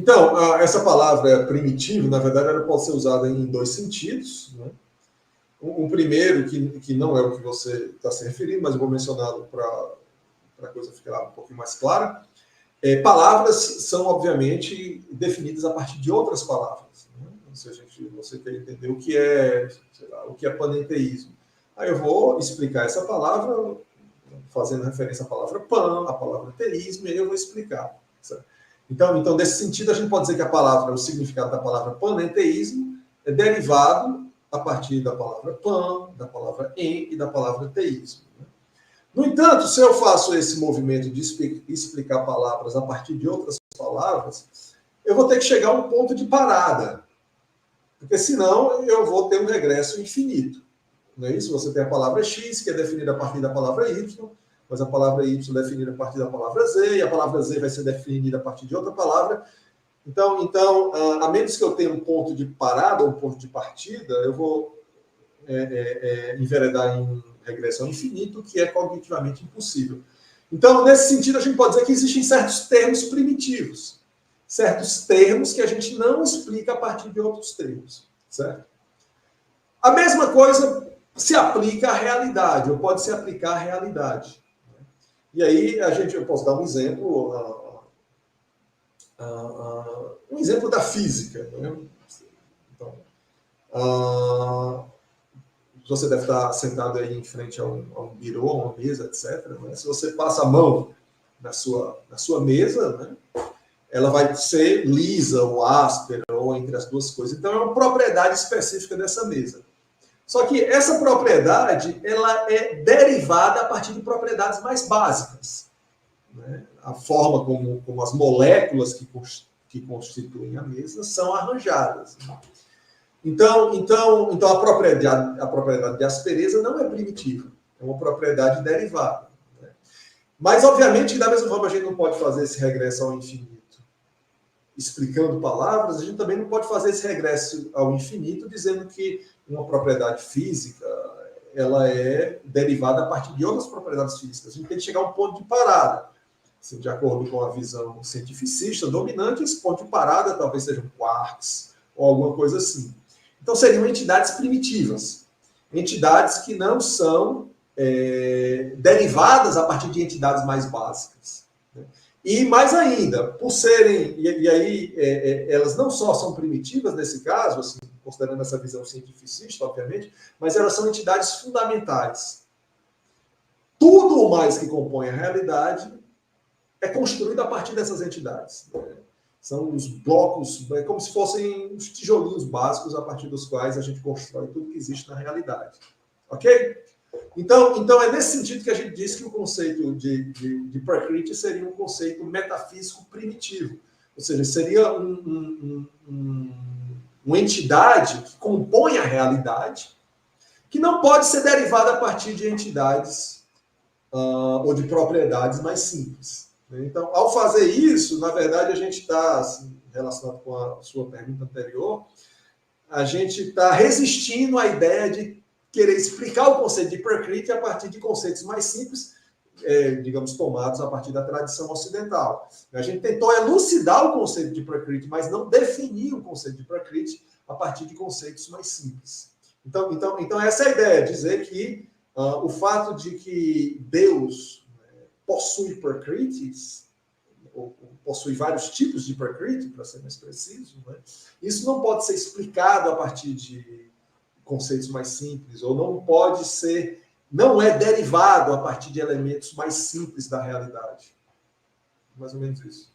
Então, essa palavra primitivo, na verdade, ela pode ser usada em dois sentidos, né? Um primeiro, que não é o que você está se referindo, mas eu vou mencioná-lo para a coisa ficar um pouquinho mais clara. Palavras são, obviamente, definidas a partir de outras palavras, né? Se você quer entender o que é, sei lá, o que é panenteísmo, aí eu vou explicar essa palavra fazendo referência à palavra pan, à palavra teísmo, e aí eu vou explicar. Certo? Então, nesse sentido, a gente pode dizer que a palavra, o significado da palavra panenteísmo é derivado a partir da palavra pan, da palavra en e da palavra teísmo. Né? No entanto, se eu faço esse movimento de explicar palavras a partir de outras palavras, eu vou ter que chegar a um ponto de parada, porque senão eu vou ter um regresso infinito. Não é isso? Você tem a palavra X, que é definida a partir da palavra Y, mas a palavra Y é definida a partir da palavra Z, e a palavra Z vai ser definida a partir de outra palavra. Então, a menos que eu tenha um ponto de parada, um ponto de partida, eu vou enveredar em regressão infinito, que é cognitivamente impossível. Então, nesse sentido, a gente pode dizer que existem certos termos primitivos, certos termos que a gente não explica a partir de outros termos, certo? A mesma coisa se aplica à realidade, ou pode se aplicar à realidade. E aí, eu posso dar um exemplo, um exemplo da física. Né? Então, você deve estar sentado aí em frente a um birô, a uma mesa, etc. Né? Se você passa a mão na sua mesa, né? Ela vai ser lisa ou áspera, ou entre as duas coisas. Então, é uma propriedade específica dessa mesa. Só que essa propriedade, ela é derivada a partir de propriedades mais básicas. Né? A forma como as moléculas que constituem a mesa são arranjadas. Né? Então a propriedade de aspereza não é primitiva, é uma propriedade derivada. Né? Mas, obviamente, que da mesma forma a gente não pode fazer esse regresso ao infinito explicando palavras, a gente também não pode fazer esse regresso ao infinito dizendo que uma propriedade física ela é derivada a partir de outras propriedades físicas. A gente tem que chegar a um ponto de parada. Assim, de acordo com a visão cientificista dominante, esse ponto de parada talvez sejam quarks ou alguma coisa assim. Então, seriam entidades primitivas. Entidades que não são derivadas a partir de entidades mais básicas. Né? E mais ainda, por serem... E aí, elas não só são primitivas nesse caso, assim, considerando essa visão cientificista, obviamente, mas elas são entidades fundamentais. Tudo o mais que compõe a realidade é construído a partir dessas entidades. Né? São os blocos, como se fossem os tijolinhos básicos a partir dos quais a gente constrói tudo que existe na realidade. Ok? Então é nesse sentido que a gente diz que o conceito de Prakriti seria um conceito metafísico primitivo. Ou seja, seria uma entidade que compõe a realidade, que não pode ser derivada a partir de entidades ou de propriedades mais simples. Então, ao fazer isso, na verdade, a gente está, assim, relacionado com a sua pergunta anterior, a gente está resistindo à ideia de querer explicar o conceito de Prakriti a partir de conceitos mais simples, digamos, tomados a partir da tradição ocidental. A gente tentou elucidar o conceito de Prakriti, mas não definir o conceito de Prakriti a partir de conceitos mais simples. Então essa é a ideia, dizer que o fato de que Deus possui Prakritis, ou possui vários tipos de Prakriti, para ser mais preciso, né? Isso não pode ser explicado a partir de conceitos mais simples, ou não é derivado a partir de elementos mais simples da realidade. Mais ou menos isso.